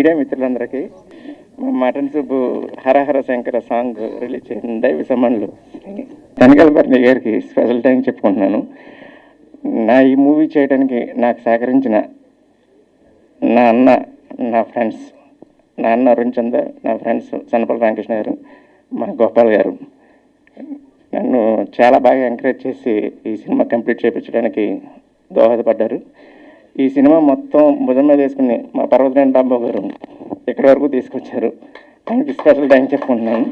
Media మిత్రులందరికీ mutton సూపు హరహర Shankara song release చేసిన దైవ సమానులు తనికలపర్ణి గారికి స్పెషల్ థ్యాంక్స్ చెప్పుకుంటున్నాను. నా ఈ మూవీ చేయడానికి నాకు సహకరించిన నా అన్న, నా ఫ్రెండ్స్, నా అన్న అరుణ్ చంద్ర, నా ఫ్రెండ్స్ సన్నపల్లి రామకృష్ణ గారు, మా గోపాల్ గారు నన్ను చాలా బాగా ఎంకరేజ్ చేసి ఈ సినిమా కంప్లీట్ చేయించడానికి దోహదపడ్డారు. ఈ సినిమా మొత్తం భుజం మీద వేసుకుని మా పర్వతనేని రాంబాబు గారు ఇక్కడి వరకు తీసుకొచ్చారు. ఆయనకి స్పెషల్ థ్యాంక్స్ చెప్పుకుంటున్నాను.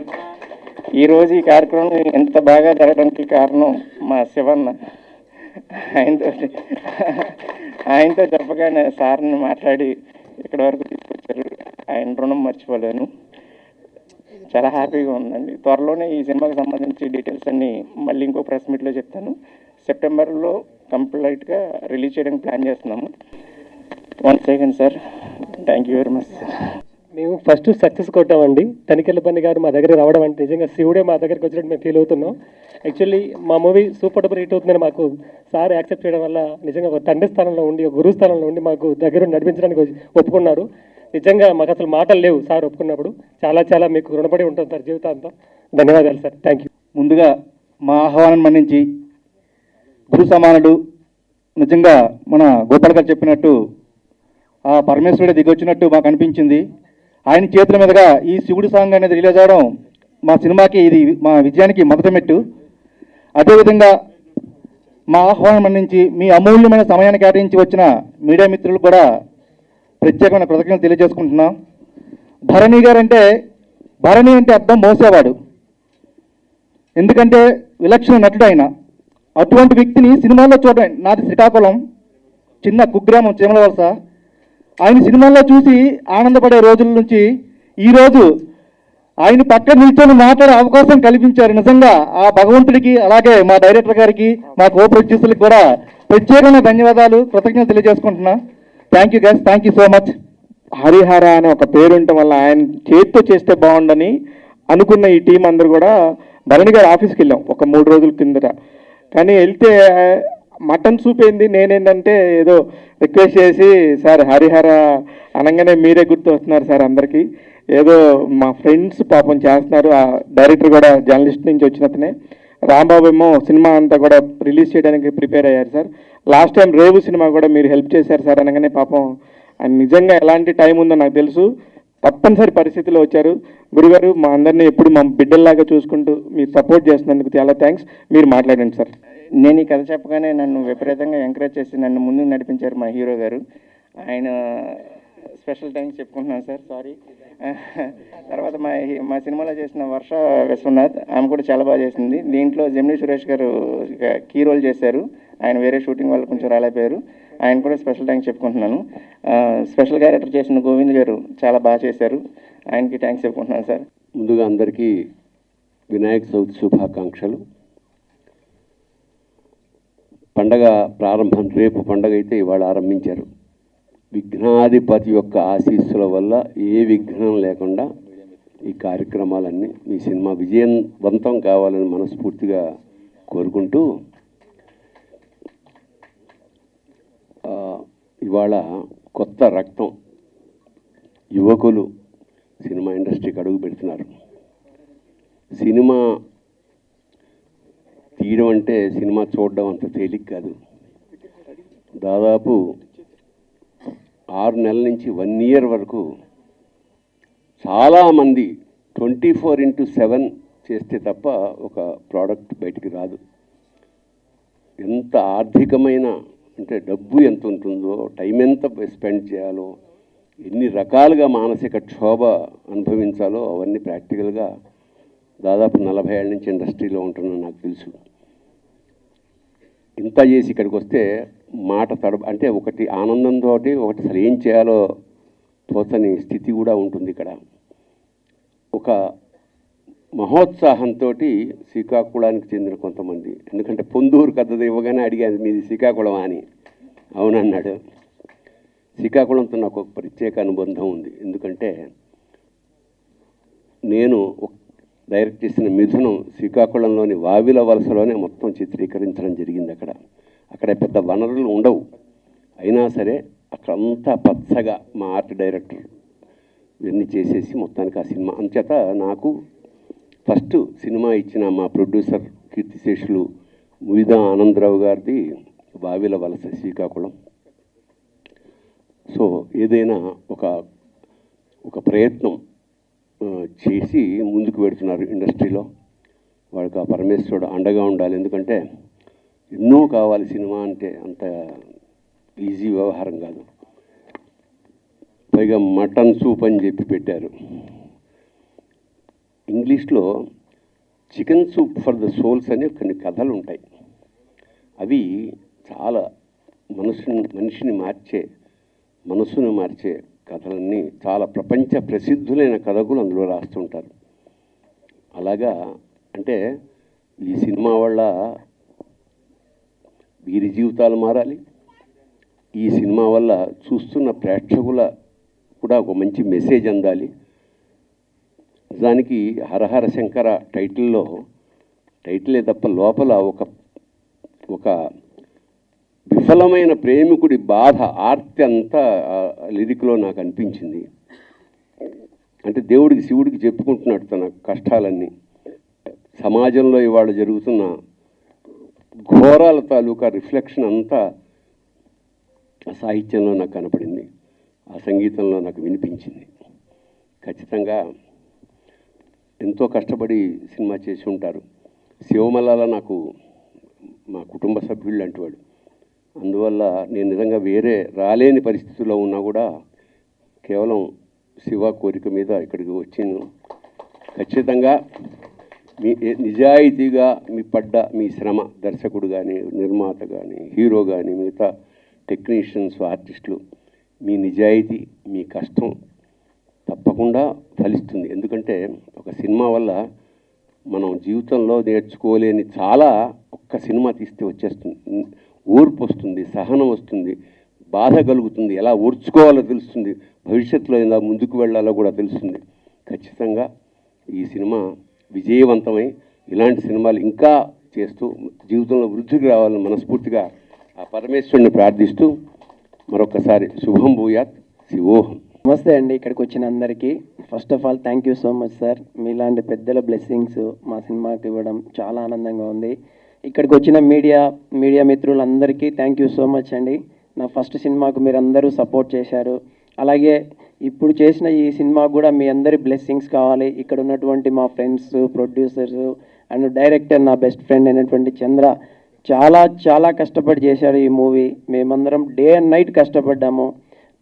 ఈరోజు ఈ కార్యక్రమం ఎంత బాగా జరగడానికి కారణం మా శివన్న. ఆయనతో చెప్పగానే సార్ని మాట్లాడి ఇక్కడి వరకు తీసుకొచ్చారు. ఆయన రుణం మర్చిపోలేను. చాలా హ్యాపీగా ఉందండి. త్వరలోనే ఈ సినిమాకి సంబంధించి డీటెయిల్స్ అన్నీ మళ్ళీ ఇంకో ప్రెస్ మీట్లో చెప్తాను. సెప్టెంబర్లో కంప్లీట్గా రిలీజ్ చేయడానికి ప్లాన్ చేస్తున్నాము. One second sir, thank you very much sir. మేము ఫస్ట్ సక్సెస్ కొట్టామండి. తనికెళ్ళపల్లి గారు మా దగ్గర రావడం అంటే నిజంగా శివుడే మా దగ్గరికి వచ్చినట్టు మేము ఫీల్ అవుతున్నాం. యాక్చువల్లీ మా మూవీ సూపర్ డూపర్ హిట్ అవుతుందని మాకు సార్ యాక్సెప్ట్ చేయడం వల్ల నిజంగా ఒక తండ్రి స్థానంలో ఉండి, ఒక గురువు స్థానంలో ఉండి మాకు దగ్గర నడిపించడానికి ఒప్పుకున్నారు. నిజంగా మాకు అసలు మాటలు లేవు సార్ ఒప్పుకున్నప్పుడు. చాలా చాలా మీకు రుణపడి ఉంటాం సార్ జీవితాంతం. ధన్యవాదాలు సార్. Thank you. ముందుగా మా ఆహ్వానం మన్నించి గురు సమానుడు, నిజంగా మన గోపాల్ గారు చెప్పినట్టు ఆ పరమేశ్వరుడే దిగొచ్చినట్టు మాకు అనిపించింది. ఆయన చేతుల మీదుగా ఈ శివుడి సాంగ్ అనేది రిలీజ్ అవడం మా సినిమాకి, ఇది మా విజయానికి మొదటి మెట్టు. అదేవిధంగా మా ఆహ్వానం మన్నించి మీ అమూల్యమైన సమయాన్ని కేటాయించి వచ్చిన మీడియా మిత్రులు కూడా ప్రత్యేకమైన కృతజ్ఞతలు తెలియజేసుకుంటున్నాం. భరణి అంటే అర్థం మోసేవాడు. ఎందుకంటే విలక్షణ నటుడు ఆయన. అటువంటి వ్యక్తిని సినిమాల్లో చూడడం, నాది శ్రీకాకుళం, చిన్న కుగ్రామం చీమలవలస. ఆయన సినిమాల్లో చూసి ఆనందపడే రోజుల నుంచి ఈరోజు ఆయన పక్కన నిల్చొని మాట్లాడే అవకాశం కల్పించారు. నిజంగా ఆ భగవంతుడికి, అలాగే మా డైరెక్టర్ గారికి, మా కో ప్రొడ్యూసర్లకు కూడా ప్రత్యేకమైన ధన్యవాదాలు, కృతజ్ఞతలు తెలియజేసుకుంటున్నా. Thank you guys, thank you so much. Harihara అనే ఒక పేరు ఉండటం వల్ల ఆయన చేతితో చేస్తే బాగుండని అనుకున్న ఈ టీం అందరూ కూడా భరణి గారి ఆఫీస్కి వెళ్ళాం ఒక 3 రోజుల కిందట. కానీ వెళ్తే మటన్ సూప్ ఏంది, నేనేంటంటే ఏదో రిక్వెస్ట్ చేసి, సార్ హరిహర అనగానే మీరే గుర్తు వస్తున్నారు సార్ అందరికీ. ఏదో మా ఫ్రెండ్స్ పాపం చేస్తున్నారు. ఆ డైరెక్టర్ కూడా జర్నలిస్ట్ నుంచి వచ్చినతనే. రాంబాబు ఏమో సినిమా అంతా కూడా రిలీజ్ చేయడానికి ప్రిపేర్ అయ్యారు సార్. లాస్ట్ టైం రేవు సినిమా కూడా మీరు హెల్ప్ చేశారు సార్ అనగానే పాపం ఆయన నిజంగా ఎలాంటి టైం ఉందో నాకు తెలుసు. తప్పనిసరి పరిస్థితిలో వచ్చారు. గురుగారు మా అందరినీ ఎప్పుడు మా బిడ్డల్లాగా చూసుకుంటూ మీరు సపోర్ట్ చేస్తున్నందుకు చాలా థ్యాంక్స్. మీరు మాట్లాడండి సార్. నేను ఈ కథ చెప్పగానే నన్ను విపరీతంగా ఎంకరేజ్ చేసి నన్ను ముందుకు నడిపించారు మా హీరో గారు. ఆయన స్పెషల్ థ్యాంక్స్ చెప్పుకుంటున్నాను సార్. సారీ. తర్వాత మా సినిమాలో చేసిన వర్ష విశ్వనాథ్, ఆమె కూడా చాలా బాగా చేసింది. దీంట్లో జెమినీ సురేష్ గారు కీ రోల్ చేశారు. ఆయన వేరే షూటింగ్ వల్ల కొంచెం రాలేకపోయారు. ఆయన కూడా స్పెషల్ థ్యాంక్స్ చెప్పుకుంటున్నాను. స్పెషల్ క్యారెక్టర్ చేసిన గోవింద్ గారు చాలా బాగా చేశారు. ఆయనకి థ్యాంక్స్ చెప్పుకుంటున్నాను సార్. ముందుగా అందరికీ వినాయక చవితి శుభాకాంక్షలు. పండగ ప్రారంభం రేపు పండగ అయితే ఇవాళ ఆరంభించారు. విఘ్నాధిపతి యొక్క ఆశీస్సుల వల్ల ఏ విఘ్నం లేకుండా ఈ కార్యక్రమాలన్నీ, మీ సినిమా విజయవంతం కావాలని మనస్ఫూర్తిగా కోరుకుంటూ, ఇవాళ కొత్త రక్తం, యువకులు సినిమా ఇండస్ట్రీకి అడుగు పెడుతున్నారు. సినిమా తీయడం అంటే సినిమా చూడడం అంత తేలిక కాదు. దాదాపు 6 నెలల నుంచి 1 ఇయర్ వరకు చాలామంది 24/7 చేస్తే తప్ప ఒక ప్రోడక్ట్ బయటికి రాదు. ఎంత ఆర్థికమైన అంటే డబ్బు ఎంత ఉంటుందో, టైం ఎంత స్పెండ్ చేయాలో, ఎన్ని రకాలుగా మానసిక క్షోభ అనుభవించాలో అవన్నీ ప్రాక్టికల్గా దాదాపు 40 ఏళ్ళ నుంచి ఇండస్ట్రీలో ఉంటున్నా నాకు తెలుసు. ఇంత చేసి ఇక్కడికి వస్తే మాట అంటే ఒకటి ఆనందంతో, ఒకటి అసలు ఏం చేయాలో తోచని స్థితి కూడా ఉంటుంది. ఇక్కడ ఒక మహోత్సాహంతో శ్రీకాకుళానికి చెందిన కొంతమంది, ఎందుకంటే పొందూరు కథ ఇవ్వగానే అడిగాను మీది శ్రీకాకుళం అని. అవునన్నాడు. శ్రీకాకుళంతో నాకు ఒక ప్రత్యేక అనుబంధం ఉంది. ఎందుకంటే నేను డైరెక్ట్ చేసిన మిథునం శ్రీకాకుళంలోని వావిల వలసలోనే మొత్తం చిత్రీకరించడం జరిగింది. అక్కడ పెద్ద వనరులు ఉండవు, అయినా సరే అక్కడంతా పచ్చగా మా ఆర్ట్ డైరెక్టర్ ఇవన్నీ చేసేసి మొత్తానికి ఆ సినిమా అంచేత నాకు ఫస్ట్ సినిమా ఇచ్చిన మా ప్రొడ్యూసర్ కీర్తిశేషులు ముయిదా ఆనందరావు గారిది బావిల వలస శ్రీకాకుళం. సో ఏదైనా ఒక ప్రయత్నం చేసి ముందుకు పెడుతున్నారు ఇండస్ట్రీలో. వాడికి ఆ పరమేశ్వరుడు అండగా ఉండాలి. ఎందుకంటే ఎన్నో కావాలి సినిమా అంటే, అంత ఈజీ వ్యవహారం కాదు. పైగా మటన్ సూప్ అని చెప్పి పెట్టారు. ఇంగ్లీష్లో chicken soup for the souls అనే కొన్ని కథలు ఉంటాయి. అవి చాలా మనిషిని మనసుని మార్చే కథలన్నీ చాలా ప్రపంచ ప్రసిద్ధులైన కథకులు అందులో రాస్తుంటారు. అలాగా అంటే ఈ సినిమా వల్ల వీరి జీవితాలు మారాలి, ఈ సినిమా వల్ల చూస్తున్న ప్రేక్షకుల కూడా ఒక మంచి మెసేజ్ అందాలి. దానికి హరహర శంకర టైటిలే తప్ప లోపల ఒక విఫలమైన ప్రేమికుడి బాధ ఆర్తి అంతా లిరిక్లో నాకు అనిపించింది. అంటే శివుడికి చెప్పుకుంటున్నాడు తన కష్టాలన్నీ. సమాజంలో ఇవాళ జరుగుతున్న ఘోరాల తాలూకా రిఫ్లెక్షన్ అంతా ఆ సాహిత్యంలో నాకు కనపడింది, ఆ సంగీతంలో నాకు వినిపించింది. ఖచ్చితంగా ఎంతో కష్టపడి సినిమా చేసి ఉంటారు. శివమల్లాల నాకు మా కుటుంబ సభ్యులు లాంటి వాడు. అందువల్ల నేను నిజంగా వేరే రాలేని పరిస్థితుల్లో ఉన్నా కూడా కేవలం శివ కోరిక మీద ఇక్కడికి వచ్చాను. ఖచ్చితంగా మీ నిజాయితీగా మీ శ్రమ, దర్శకుడు కానీ, నిర్మాత కానీ, హీరో కానీ, మిగతా టెక్నీషియన్స్, ఆర్టిస్టులు, మీ నిజాయితీ, మీ కష్టం తప్పకుండా ఫలిస్తుంది. ఎందుకంటే ఒక సినిమా వల్ల మనం జీవితంలో నేర్చుకోలేని చాలా ఒక్క సినిమా తీస్తే వచ్చేస్తుంది. ఓర్పు వస్తుంది, సహనం వస్తుంది, బాధ కలుగుతుంది, ఎలా ఓర్చుకోవాలో తెలుస్తుంది, భవిష్యత్తులో ఎలా ముందుకు వెళ్ళాలో కూడా తెలుస్తుంది. ఖచ్చితంగా ఈ సినిమా విజయవంతమై ఇలాంటి సినిమాలు ఇంకా చేస్తూ జీవితంలో వృద్ధికి రావాలని మనస్ఫూర్తిగా ఆ పరమేశ్వరుని ప్రార్థిస్తూ మరొకసారి శుభం భూయాత్, శివోహం. నమస్తే అండి. ఇక్కడికి వచ్చిన అందరికీ first of all thank you so much sir. మీలాంటి పెద్దల బ్లెస్సింగ్స్ మా సినిమాకి ఇవ్వడం చాలా ఆనందంగా ఉంది. ఇక్కడికి వచ్చిన మీడియా మిత్రులందరికీ థ్యాంక్ యూ సో మచ్ అండి. నా ఫస్ట్ సినిమాకు మీరందరూ సపోర్ట్ చేశారు. అలాగే ఇప్పుడు చేసిన ఈ సినిమా కూడా మీ అందరి బ్లెస్సింగ్స్ కావాలి. ఇక్కడ ఉన్నటువంటి మా ఫ్రెండ్స్, ప్రొడ్యూసర్స్ అండ్ డైరెక్టర్, నా బెస్ట్ ఫ్రెండ్ అయినటువంటి చంద్ర చాలా కష్టపడి చేశాడు ఈ మూవీ. మేమందరం డే అండ్ నైట్ కష్టపడ్డాము.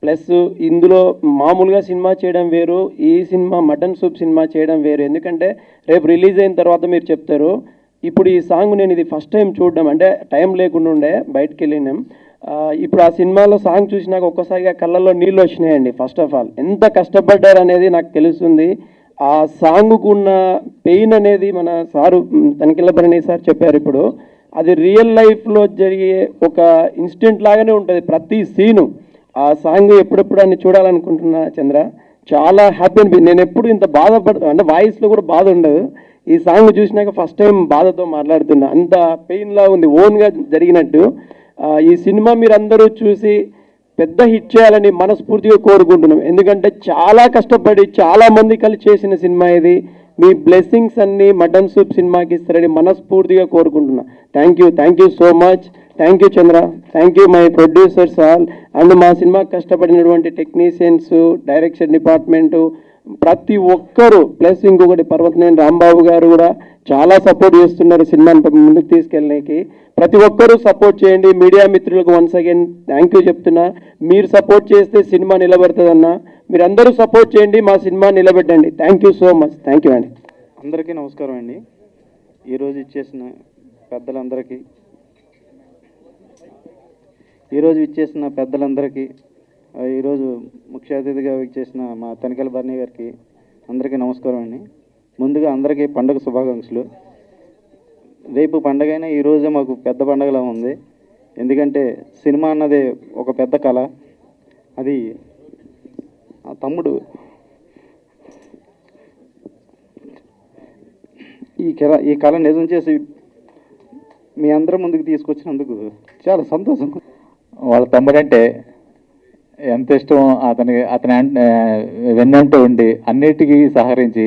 ప్లస్ ఇందులో మామూలుగా సినిమా చేయడం వేరు, ఈ సినిమా మటన్ సూప్ సినిమా చేయడం వేరు. ఎందుకంటే రేపు రిలీజ్ అయిన తర్వాత మీరు చెప్తారు. ఇప్పుడు ఈ సాంగ్ నేను ఇది ఫస్ట్ టైం చూడడం, అంటే టైం లేకుండా ఉండే బయటకు వెళ్ళినాం. ఇప్పుడు ఆ సినిమాలో సాంగ్ చూసినాక ఒక్కసారిగా కళ్ళల్లో నీళ్ళు వచ్చినాయండి. ఫస్ట్ ఆఫ్ ఆల్ ఎంత కష్టపడ్డారు అనేది నాకు తెలుస్తుంది. ఆ సాంగ్కు ఉన్న పెయిన్ అనేది మన సారు తనికెళ్ళబరణి సార్ చెప్పారు. ఇప్పుడు అది రియల్ లైఫ్లో జరిగే ఒక ఇన్సిడెంట్ లాగానే ఉంటుంది ప్రతి సీను. ఆ సాంగ్ ఎప్పుడెప్పుడు అని చూడాలనుకుంటున్నా చంద్ర. చాలా హ్యాపీ అనిపించింది. నేను ఎప్పుడు ఇంత బాధపడుతున్నా అంటే వాయిస్లో కూడా బాధ ఉండదు. ఈ సాంగ్ చూసినాక ఫస్ట్ టైం బాధతో మాట్లాడుతున్నా. అంత పెయిన్లా ఉంది, ఓన్గా జరిగినట్టు. ఈ సినిమా మీరందరూ చూసి పెద్ద హిట్ చేయాలని మనస్ఫూర్తిగా కోరుకుంటున్నాం. ఎందుకంటే చాలా కష్టపడి చాలామంది కలిసి చేసిన సినిమా ఇది. మీ బ్లెస్సింగ్స్ అన్నీ మటన్ సూప్ సినిమాకి ఇస్తారని మనస్ఫూర్తిగా కోరుకుంటున్నా. Thank you so much. Thank you Chandra. Thank you my producers all and మా సినిమాకి కష్టపడినటువంటి టెక్నీషియన్స్, డైరెక్షన్ డిపార్ట్మెంటు, ప్రతి ఒక్కరు. ప్లస్ ఇంకొకటి పర్వతనేని రాంబాబు గారు కూడా చాలా సపోర్ట్ చేస్తున్నారు సినిమాని ముందుకు తీసుకెళ్ళడానికి. ప్రతి ఒక్కరూ సపోర్ట్ చేయండి. మీడియా మిత్రులకు వన్స్ అగైన్ థ్యాంక్ యూ చెప్తున్నా. మీరు సపోర్ట్ చేస్తే సినిమా నిలబడుతుందన్నా. మీరందరూ సపోర్ట్ చేయండి, మా సినిమా నిలబెట్టండి. Thank you so much. Thank you అండి. అందరికీ నమస్కారం అండి. ఈరోజు ఇచ్చేసిన పెద్దలందరికీ ఈరోజు ముఖ్య అతిథిగా విచ్చేసిన మా తనికెళ్ళ బర్నీ గారికి అందరికీ నమస్కారం అండి. ముందుగా అందరికీ పండుగ శుభాకాంక్షలు. రేపు పండగ అయినా ఈరోజే మాకు పెద్ద పండగలా ఉంది. ఎందుకంటే సినిమా అన్నది ఒక పెద్ద కళ. అది ఆ తమ్ముడు ఈ కళ నిజం చేసి మీ అందరం ముందుకు తీసుకొచ్చినందుకు చాలా సంతోషం. వాళ్ళ తమ్ముడంటే ఎంత ఇష్టం అతని వెన్నంటూ ఉండి అన్నిటికీ సహకరించి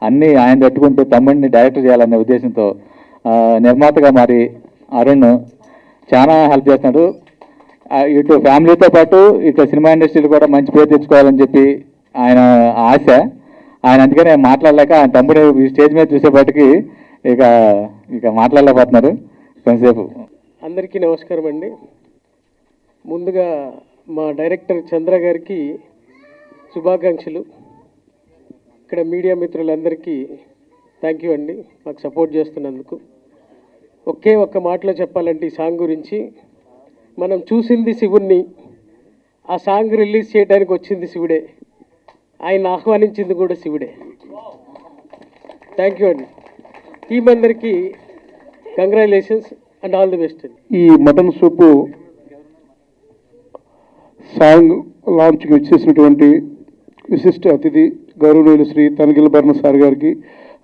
అన్నీ ఆయన తట్టుకుంటూ తమ్ముడిని డైరెక్టర్ చేయాలనే ఉద్దేశంతో నిర్మాతగా మారి అరుణ్ చాలా హెల్ప్ చేస్తున్నాడు. ఇటు ఫ్యామిలీతో పాటు ఇటు సినిమా ఇండస్ట్రీలో కూడా మంచి పేరు తెచ్చుకోవాలని చెప్పి ఆయన ఆశ. ఆయన అందుకనే మాట్లాడలేక ఆయన తమ్ముడు ఈ స్టేజ్ మీద చూసేపాటికి ఇక ఇక మాట్లాడలేకపోతున్నారు కొంతసేపు. అందరికీ నమస్కారం అండి. ముందుగా మా డైరెక్టర్ చంద్ర గారికి శుభాకాంక్షలు. ఇక్కడ మీడియా మిత్రులందరికీ థ్యాంక్ యూ అండి, మాకు సపోర్ట్ చేస్తున్నందుకు. ఒకే ఒక్క మాటలో చెప్పాలంటే ఈ సాంగ్ గురించి, మనం చూసింది శివుణ్ణి, ఆ సాంగ్ రిలీజ్ చేయడానికి వచ్చింది శివుడే, ఆయన ఆహ్వానించింది కూడా శివుడే. థ్యాంక్ యూ అండి. టీం అందరికీ congratulations and all the best అండి. ఈ మటన్ సూపు సాంగ్ లాంచ్కి వచ్చేసినటువంటి విశిష్ట అతిథి గౌరవనీయులు శ్రీ తనిఖీల భరణ సార్ గారికి,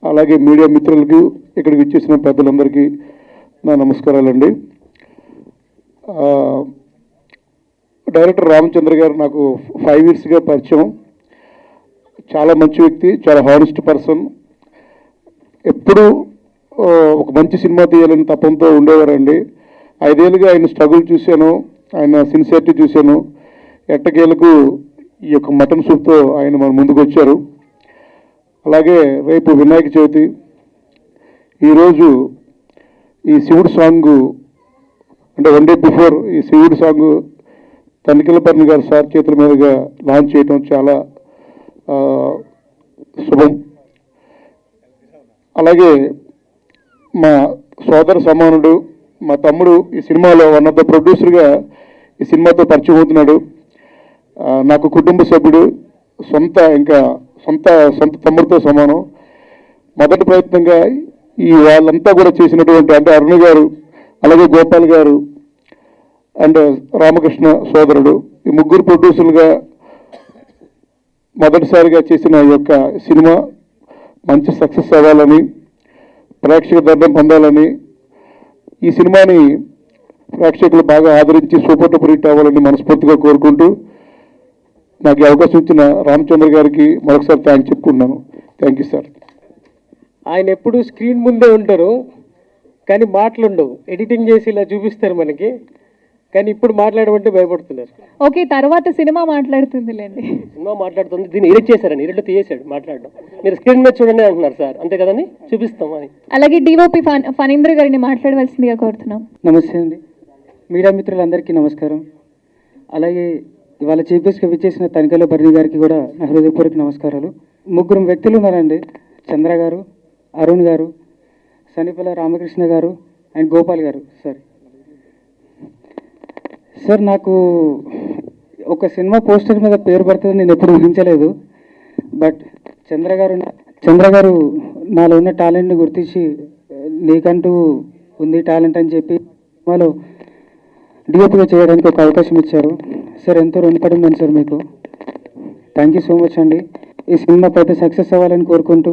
అలాగే మీడియా మిత్రులకు, ఇక్కడికి వచ్చేసిన పెద్దలందరికీ నా నమస్కారాలండి. డైరెక్టర్ రామచంద్ర గారు నాకు 5 yearsగా పరిచయం. చాలా మంచి వ్యక్తి, చాలా హానెస్ట్ పర్సన్. ఎప్పుడూ ఒక మంచి సినిమా తీయాలని తపంతో ఉండేవారండి. 5 ఏళ్ళుగా ఆయన స్ట్రగుల్ చూశాను, ఆయన సిన్సియారిటీ చూశాను. ఎట్టకేలకు ఈ యొక్క మటన్ సూప్తో ఆయన మన ముందుకు వచ్చారు. అలాగే రేపు వినాయక చవితి, ఈరోజు ఈ శివుడు సాంగు అంటే 1 day బిఫోర్ ఈ శివుడు సాంగు తనిఖీల భరణ గారు సార్ చేతుల మీదుగా లాంచ్ చేయడం చాలా శుభం. అలాగే మా సోదర సమానుడు, మా తమ్ముడు ఈ సినిమాలో వన్ ఆఫ్ ద ప్రొడ్యూసర్గా ఈ సినిమాతో పరిచయం అవుతున్నాడు. నాకు కుటుంబ సభ్యుడు, సొంత తమ్ముడితో సమానం. మొదటి ప్రయత్నంగా ఈ వాళ్ళంతా కూడా చేసినటువంటి అంటే అరుణ్ గారు, అలాగే గోపాల్ గారు అండ్ రామకృష్ణ సోదరుడు, ఈ ముగ్గురు ప్రొడ్యూసర్లుగా మొదటిసారిగా చేసిన ఈ యొక్క సినిమా మంచి సక్సెస్ అవ్వాలని, ప్రేక్షక దండం పొందాలని, ఈ సినిమాని ప్రేక్షకులు బాగా ఆదరించి సూపర్ డూపర్ హిట్ అవ్వాలని మనస్ఫూర్తిగా కోరుకుంటూ నాకు ఈ అవకాశం ఇచ్చిన రామచంద్ర గారికి మరొకసారి థ్యాంక్స్ చెప్పుకుంటున్నాను. Thank you sir. ఆయన ఎప్పుడు స్క్రీన్ ముందే ఉంటారు కానీ మాటలు ఉండవు, ఎడిటింగ్ చేసి ఇలా చూపిస్తారు మనకి, కానీ ఇప్పుడు మాట్లాడమంటే భయపడుతున్నారు. ఓకే, తర్వాత సినిమా మాట్లాడుతుందిలేండి. సినిమా మాట్లాడుతుంది, దీన్ని ఎడిట్ చేశారని ఎడిట్లో తీసేశాడు మాట్లాడడం. మీరు స్క్రీన్ మీద చూడండి అంటున్నారు సార్, అంతే కదండి, చూపిస్తాం అని. అలాగే డిఓపి ఫణీంద్ర గారిని మాట్లాడవలసిందిగా కోరుతున్నాం. నమస్తే అండి, మీడియా మిత్రులందరికీ నమస్కారం. అలాగే ఇవాళ చీఫ్ గెస్ట్గా విచ్చేసిన తనిఖీల భరణి గారికి కూడా నా హృదయపూర్వక నమస్కారాలు. 3 వ్యక్తులు ఉన్నారండి, చంద్ర గారు, అరుణ్ గారు, సనిపల రామకృష్ణ గారు అండ్ గోపాల్ గారు. సార్ నాకు ఒక సినిమా పోస్టర్ మీద పేరు పడుతుంది నేను ఎప్పుడు ఊహించలేదు. బట్ చంద్ర గారు నాలో ఉన్న టాలెంట్ని గుర్తించి నీకంటూ ఉంది టాలెంట్ అని చెప్పి సినిమాలో డిఓపిగా చేయడానికి ఒక అవకాశం ఇచ్చారు. సార్ ఎంతో రుణపడి ఉన్నాను సార్ మీకు. థ్యాంక్ యూ సో మచ్ అండి. ఈ సినిమా పెద్ద సక్సెస్ అవ్వాలని కోరుకుంటూ,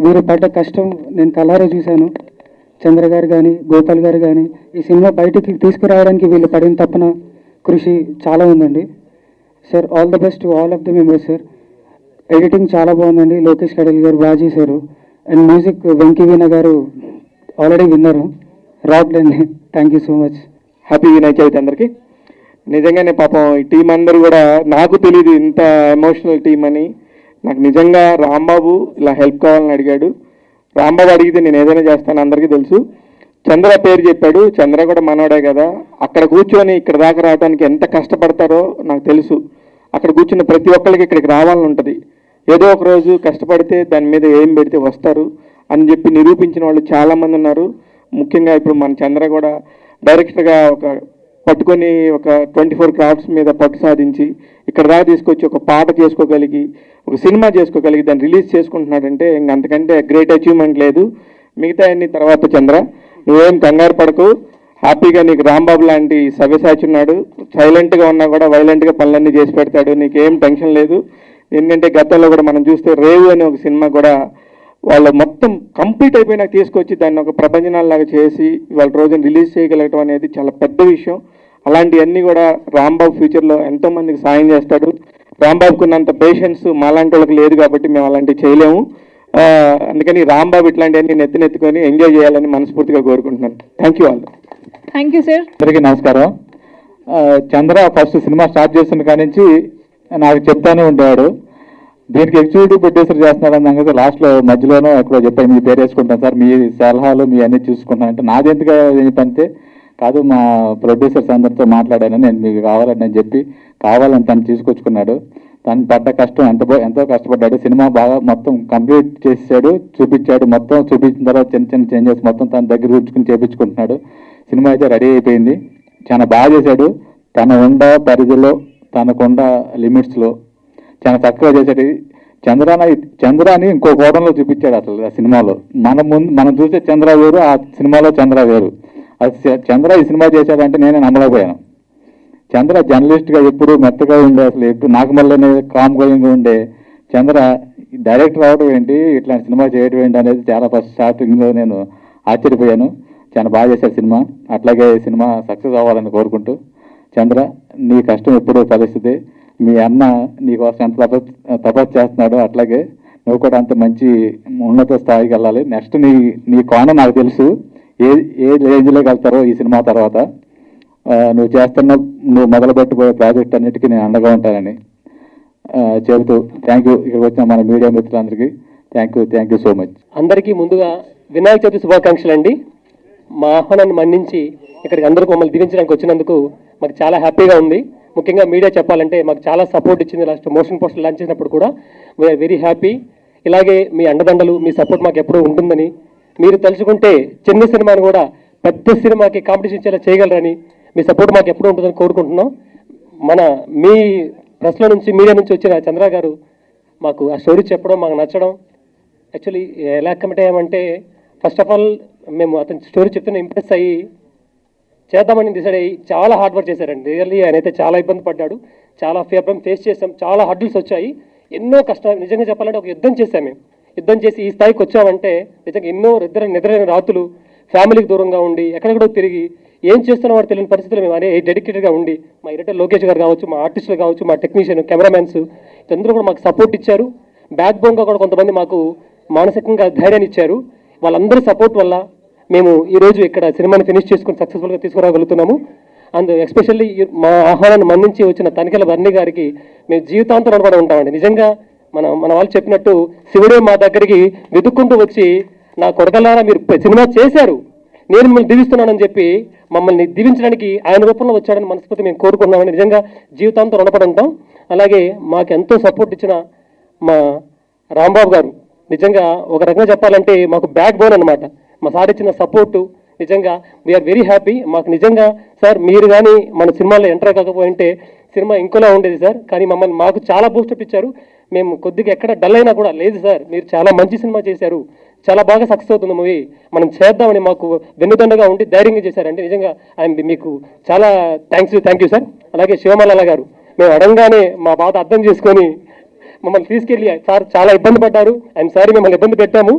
వీరు పడ్డ కష్టం నేను కళ్ళారా చూశాను. చంద్ర గారు కానీ గోపాల్ గారు కానీ ఈ సినిమా బయటికి తీసుకురావడానికి వీళ్ళు పడిన తప్పన కృషి చాలా ఉందండి. Sir all the best to all of the members sir. Editing చాలా బాగుందండి, లోకేష్ కడల్ గారు బాగా చేశారు. And music Venky veena garu already విన్నారు, రావట్లేండి. Thank you so much. Happy Vinayaka Chavithi అందరికీ. నిజంగానే పాపం ఈ టీం అందరూ కూడా, నాకు తెలియదు ఇంత ఎమోషనల్ టీం అని. నాకు నిజంగా రాంబాబు ఇలా హెల్ప్ కావాలని అడిగాడు. రాంబాబు అడిగితే నేను ఏదైనా చేస్తాను, అందరికీ తెలుసు. చంద్ర పేరు చెప్పాడు, చంద్ర కూడా మనోడే కదా. అక్కడ కూర్చొని ఇక్కడ దాకా రావడానికి ఎంత కష్టపడతారో నాకు తెలుసు. అక్కడ కూర్చున్న ప్రతి ఒక్కరికి ఇక్కడికి రావాలని ఉంటుంది. ఏదో ఒక రోజు కష్టపడితే దాని మీద ఏం పెడితే వస్తారు అని చెప్పి నిరూపించిన వాళ్ళు చాలామంది ఉన్నారు. ముఖ్యంగా ఇప్పుడు మన చంద్ర కూడా డైరెక్టర్గా పట్టుకొని ఒక 24 క్రాఫ్ట్స్ మీద పట్టు సాధించి ఇక్కడ దాకా తీసుకొచ్చి ఒక పాట చేసుకోగలిగి, ఒక సినిమా చేసుకోగలిగి దాన్ని రిలీజ్ చేసుకుంటున్నాడంటే ఇంక అంతకంటే గ్రేట్ అచీవ్మెంట్ లేదు. మిగతా అన్ని తర్వాత చంద్ర, నువ్వేం కంగారు పడకు. హ్యాపీగా నీకు రాంబాబు లాంటి సవ్యసాచి ఉన్నాడు. సైలెంట్గా ఉన్నా కూడా వైలెంట్గా పనులన్నీ చేసి పెడతాడు, నీకేం టెన్షన్ లేదు. ఎందుకంటే గతంలో కూడా మనం చూస్తే రేవు అనే ఒక సినిమా కూడా వాళ్ళు మొత్తం కంప్లీట్ అయిపోయినాక తీసుకొచ్చి దాన్ని ఒక ప్రపంచనాలాగా చేసి వాళ్ళ రోజున రిలీజ్ చేయగలగటం అనేది చాలా పెద్ద విషయం. అలాంటివన్నీ కూడా రాంబాబు ఫ్యూచర్లో ఎంతోమందికి సాయం చేస్తాడు. రాంబాబుకు ఉన్నంత పేషెన్స్ మాలాంటి వాళ్ళకి లేదు కాబట్టి మేము అలాంటివి చేయలేము. అందుకని రాంబాబు ఇట్లాంటివన్నీ నెత్తినెత్తుకొని ఎంజాయ్ చేయాలని మనస్ఫూర్తిగా కోరుకుంటున్నాను. Thank you all. Thank you sir. అందరికీ నమస్కారం. చంద్ర ఫస్ట్ సినిమా స్టార్ట్ చేస్తున్న కాడి నుంచి నాకు చెప్తానే ఉండేవాడు, దీనికి ఎగ్జిక్యూటివ్ ప్రొడ్యూసర్ చేస్తున్నాడని సంగతి లాస్ట్లో మధ్యలోనూ ఎక్కడో చెప్పాను, మీ పేరు వేసుకుంటాను సార్, మీ సలహాలు మీ అన్నీ చూసుకుంటాను అంటే నాది ఎందుకు ఏంటంటే కాదు మా ప్రొడ్యూసర్స్ అందరితో మాట్లాడాను, నేను మీకు కావాలని నేను చెప్పి కావాలని తను తీసుకొచ్చుకున్నాడు. తను పడ్డ కష్టం ఎంతో కష్టపడ్డాడు. సినిమా బాగా మొత్తం కంప్లీట్ చేసాడు, చూపించాడు. మొత్తం చూపించిన తర్వాత చిన్న చిన్న చేంజెస్ మొత్తం తన దగ్గర ఉంచుకుని చేపించుకుంటున్నాడు. సినిమా అయితే రెడీ అయిపోయింది. చాలా బాగా చేశాడు. తన ఉండ పరిధిలో తనకుండ లిమిట్స్లో చాలా చక్కగా చేశాడు. చంద్రాని ఇంకో కోణంలో చూపించాడు అసలు ఆ సినిమాలో. మనం చూసే చంద్ర వేరు, ఆ సినిమాలో చంద్ర వేరు. అది చంద్ర ఈ సినిమా చేశాడంటే నేనే నమ్మలేకపోయాను. చంద్ర జర్నలిస్ట్గా ఎప్పుడు మెత్తగా ఉండే, అసలు ఎప్పుడు నాకు మళ్ళీ కామ్ గోయింగ్గా ఉండే చంద్ర డైరెక్టర్ అవడం ఏంటి, ఇట్లాంటి సినిమా చేయడం ఏంటి అనేది చాలా ఫస్ట్ స్టార్టింగ్లో నేను ఆశ్చర్యపోయాను. చాలా బాగా చేశాడు సినిమా. అట్లాగే సినిమా సక్సెస్ అవ్వాలని కోరుకుంటూ, చంద్ర నీ కష్టం ఎప్పుడూ ఫలిస్తుంది. మీ అన్న నీకోసం ఎంత తపస్సు చేస్తున్నాడో అట్లాగే నువ్వు కూడా అంత మంచి ఉన్నత స్థాయికి వెళ్ళాలి. నెక్స్ట్ నీ కోణం నాకు తెలుసు, ఏ రేంజ్లోకి వెళ్తారో ఈ సినిమా తర్వాత. నువ్వు మొదలుపెట్టిపోయే ప్రాజెక్ట్ అన్నిటికీ నేను అండగా ఉంటానని చెబుతూ థ్యాంక్ యూ. ఇక్కడికి వచ్చిన మన మీడియా మిత్రులందరికీ థ్యాంక్ యూ సో మచ్. అందరికీ ముందుగా వినాయక చవితి శుభాకాంక్షలు అండి. మా ఆహ్వానాన్ని మన్నించి ఇక్కడికి అందరికీ మమ్మల్ని దీవించడానికి వచ్చినందుకు మాకు చాలా హ్యాపీగా ఉంది. ముఖ్యంగా మీడియా చెప్పాలంటే మాకు చాలా సపోర్ట్ ఇచ్చింది. లాస్ట్ మోషన్ పోస్టర్ లాంచ్ చేసినప్పుడు కూడా వీఆర్ వెరీ హ్యాపీ. ఇలాగే మీ అండదండలు, మీ సపోర్ట్ మాకు ఎప్పుడూ ఉంటుందని, మీరు తలుచుకుంటే చిన్న సినిమాను కూడా పెద్ద సినిమాకి కాంపిటీషన్ ఇచ్చేలా చేయగలరని, మీ సపోర్ట్ మాకు ఎప్పుడూ ఉంటుందని కోరుకుంటున్నాం. మీ ప్రెస్లో నుంచి మీడియా నుంచి వచ్చిన చంద్ర గారు మాకు ఆ స్టోరీ చెప్పడం మాకు నచ్చడం, యాక్చువల్లీ ఎలా కమిట్ అయ్యామంటే ఫస్ట్ ఆఫ్ ఆల్ మేము అతని స్టోరీ చెప్తున్న ఇంప్రెస్ అయ్యి చేద్దామని డిసైడ్ అయ్యి చాలా హార్డ్ వర్క్ చేశారండి. రియల్లీ ఆయన అయితే చాలా ఇబ్బంది పడ్డాడు, చాలా ప్రాబ్లం ఫేస్ చేసాం, చాలా హర్డిల్స్ వచ్చాయి, ఎన్నో కష్టాలు. నిజంగా చెప్పాలంటే ఒక యుద్ధం చేశాం మేము. యుద్ధం చేసి ఈ స్థాయికి వచ్చామంటే నిజంగా ఎన్నో నిద్రైన రాత్రులు, ఫ్యామిలీకి దూరంగా ఉండి ఎక్కడెక్కడో తిరిగి ఏం చేస్తున్న వాడు తెలియని పరిస్థితులు మేము అనే డెడికేటెడ్గా ఉండి, మా ఎడిటర్ లోకేష్ గారు కావచ్చు, మా ఆర్టిస్టులు కావచ్చు, మా టెక్నీషియన్, కెమెరామెన్స్ ఇదందరూ కూడా మాకు సపోర్ట్ ఇచ్చారు. బ్యాక్ బోన్గా కూడా కొంతమంది మాకు మానసికంగా ధైర్యాన్ని ఇచ్చారు. వాళ్ళందరి సపోర్ట్ వల్ల మేము ఈరోజు ఇక్కడ సినిమాని ఫినిష్ చేసుకుని సక్సెస్ఫుల్గా తీసుకురాగలుగుతున్నాము. అండ్ ఎస్పెషల్లీ మా ఆహ్వానాన్ని మన్నించి వచ్చిన తనికెల బర్ని గారికి మేము జీవితాంతం రుణపడి ఉంటామండి. నిజంగా మన వాళ్ళు చెప్పినట్టు శివుడే మా దగ్గరికి వెతుక్కుంటూ వచ్చి, నా కొడకల్లారా మీరు సినిమా చేశారు, నేను మిమ్మల్ని దీవిస్తున్నానని చెప్పి మమ్మల్ని దీవించడానికి ఆయన రూపంలో వచ్చాడని మనస్ఫూర్తి మేము కోరుకున్నామని నిజంగా జీవితాంతం రుణపడి ఉంటాం. అలాగే మాకు ఎంతో సపోర్ట్ ఇచ్చిన మా రాంబాబు గారు నిజంగా ఒక రకంగా చెప్పాలంటే మాకు బ్యాక్ బోన్ అనమాట. మా సార్ ఇచ్చిన సపోర్టు నిజంగా వీఆర్ వెరీ హ్యాపీ. మాకు నిజంగా సార్ మీరు కానీ మన సినిమాలో ఎంటర్ కాకపోయింటే సినిమా ఇంకోలా ఉండేది సార్. కానీ మాకు చాలా బూస్టప్ ఇచ్చారు. మేము కొద్దిగా ఎక్కడ డల్ అయినా కూడా లేదు సార్, మీరు చాలా మంచి సినిమా చేశారు, చాలా బాగా సక్సెస్ అవుతుంది మూవీ, మనం చేద్దామని మాకు వెన్నుదండగా ఉండి ధైర్యంగా చేశారంటే నిజంగా మీకు చాలా థ్యాంక్ యూ సార్. అలాగే శివమల్ల గారు మేము అడగగానే మా బాధ అర్థం చేసుకొని మమ్మల్ని తీసుకెళ్ళి, సార్ చాలా ఇబ్బంది పడ్డారు, ఐఎమ్ సారీ మిమ్మల్ని ఇబ్బంది పెట్టాము,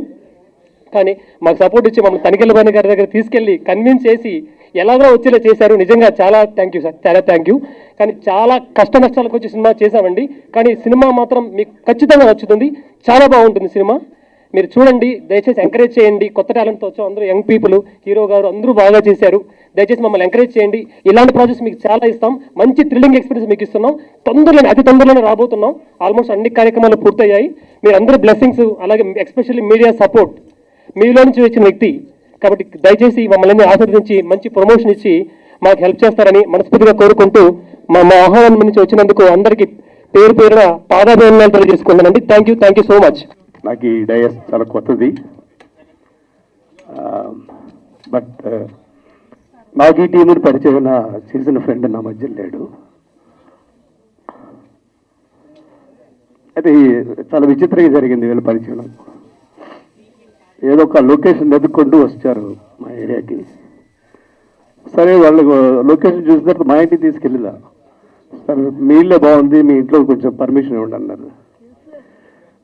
కానీ మాకు సపోర్ట్ ఇచ్చి మమ్మల్ని తనికెళ్ళ బర్ని గారి దగ్గర తీసుకెళ్ళి కన్విన్స్ చేసి ఎలాగో వచ్చేలా చేశారు. నిజంగా చాలా థ్యాంక్ యూ సార్, చాలా థ్యాంక్ యూ. కానీ చాలా కష్ట నష్టాలకు వచ్చి సినిమా చేశామండి, కానీ సినిమా మాత్రం మీకు ఖచ్చితంగా నచ్చుతుంది, చాలా బాగుంటుంది సినిమా. మీరు చూడండి, దయచేసి ఎంకరేజ్ చేయండి. కొత్త టాలెంట్తో వచ్చాం, అందరూ యంగ్ పీపుల్, హీరో గారు అందరూ బాగా చేశారు. దయచేసి మమ్మల్ని ఎంకరేజ్ చేయండి. ఇలాంటి ప్రాజెక్ట్స్ మీకు చాలా ఇస్తాం, మంచి థ్రిల్లింగ్ ఎక్స్పీరియన్స్ మీకు ఇస్తున్నాం. అతి తొందరలోనే రాబోతున్నాం. ఆల్మోస్ట్ అన్ని కార్యక్రమాలు పూర్తయ్యాయి. మీరు అందరూ బ్లెస్సింగ్స్, అలాగే ఎస్పెషల్లీ మీడియా సపోర్ట్ మీలో నుంచి వచ్చిన వ్యక్తి కాబట్టి దయచేసి మమ్మల్ని ఆశీర్వదించి మంచి ప్రమోషన్ ఇచ్చి మాకు హెల్ప్ చేస్తారని మనస్ఫూర్తిగా కోరుకుంటూ మా ఆహ్వానం నుంచి వచ్చినందుకు అందరికీ పేరున పాదాభివందనాలు తెలియజేసుకున్నానండి. Thank you so much. నాకు ఈ డయస్ చాలా కొత్తది, బట్ నాకు ఈ టీంని పరిచయం చేసిన ఫ్రెండ్ నా మధ్య లేడు. అయితే చాలా విచిత్రంగా జరిగింది వీళ్ళ పరిచయం. ఏదో ఒక లొకేషన్ ఎదుర్కొంటూ వచ్చారు మా ఏరియాకి. సరే వాళ్ళకు లొకేషన్ చూసిన తర్వాత మా ఇంటికి తీసుకెళ్ళిదా, సార్ మీ ఇల్లే బాగుంది, మీ ఇంట్లో కొంచెం పర్మిషన్ ఇవ్వండి అన్నారు.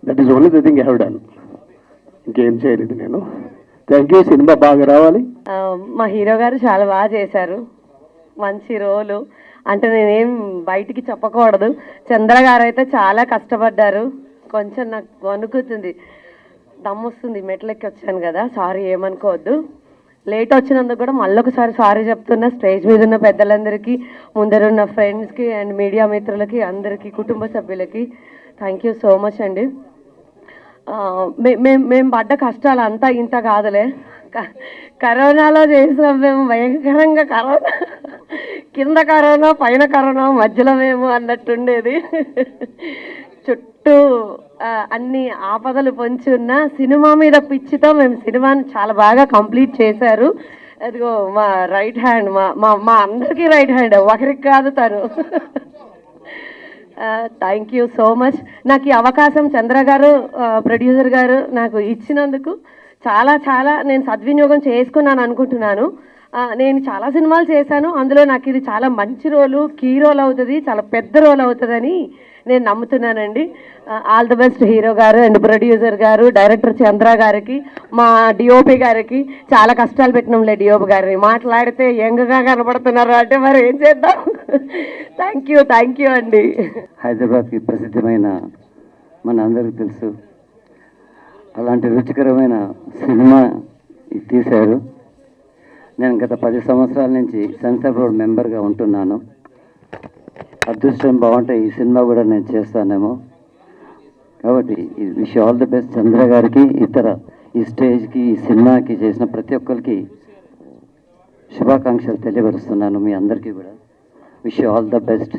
That is only the thing I have done, ఇంకేం చేయలేదు నేను. Thank you. సినిమా బాగా రావాలి. మా హీరో గారు చాలా బాగా చేశారు. మంచి రోలు. అంటే నేనేం బయటికి చెప్పకూడదు. చంద్ర గారు అయితే చాలా కష్టపడ్డారు. కొంచెం నాకు వణుకుతుంది, దమ్మొస్తుంది, మెట్లెక్కి వచ్చాను కదా, సారీ ఏమనుకోవద్దు. లేట్ వచ్చినందుకు కూడా మళ్ళొకసారి సారీ చెప్తున్నా. స్టేజ్ మీద ఉన్న పెద్దలందరికీ, ముందరున్న ఫ్రెండ్స్కి అండ్ మీడియా మిత్రులకి, అందరికీ, కుటుంబ సభ్యులకి థ్యాంక్ యూ సో మచ్ అండి. మేము పడ్డ కష్టాలు అంతా ఇంత కాదులే. కరోనాలో చేసినాం మేము భయంకరంగా. కరోనా కింద కరోనా పైన కరోనా మధ్యలో మేము అన్నట్టుండేది. చుట్టూ అన్ని ఆపదలు పొంచి ఉన్న సినిమా మీద పిచ్చితో మేము సినిమాని చాలా బాగా కంప్లీట్ చేశారు. అదిగో మా రైట్ హ్యాండ్, మా అందరికీ రైట్ హ్యాండ్, ఒకరికి కాదు తను. Thank you so much. నాకు ఈ అవకాశం చంద్ర గారు, ప్రొడ్యూసర్ గారు నాకు ఇచ్చినందుకు చాలా చాలా నేను సద్వినియోగం చేసుకున్నాను అనుకుంటున్నాను. నేను చాలా సినిమాలు చేశాను, అందులో నాకు ఇది చాలా మంచి రోలు, కీ రోల్ అవుతుంది, చాలా పెద్ద రోల్ అవుతుందని నేను నమ్ముతున్నానండి. ఆల్ ది బెస్ట్ హీరో గారు అండ్ ప్రొడ్యూసర్ గారు, డైరెక్టర్ చంద్ర గారికి, మా డిఓపి గారికి. చాలా కష్టాలు పెట్టినాంలే డిఓపి గారిని, మాట్లాడితే యంగ్గా కనబడుతున్నారు అంటే మరి ఏం చేద్దాం. థ్యాంక్ యూ అండి. హైదరాబాద్కి ప్రసిద్ధమైన మన అందరికీ తెలుసు, అలాంటి రుచికరమైన సినిమా తీశారు. నేను గత 10 సంవత్సరాల నుంచి సెన్సార్ బోర్డ్ మెంబర్గా ఉంటున్నాను. అదృష్టం బాగుంటే ఈ సినిమా కూడా నేను చేస్తానేమో. కాబట్టి విష్ ఆల్ ది బెస్ట్ చంద్ర గారికి, ఇతర ఈ స్టేజ్కి, ఈ సినిమాకి చేసిన ప్రతి ఒక్కరికి శుభాకాంక్షలు తెలియపరుస్తున్నాను. మీ అందరికీ కూడా విష్ ఆల్ ద బెస్ట్.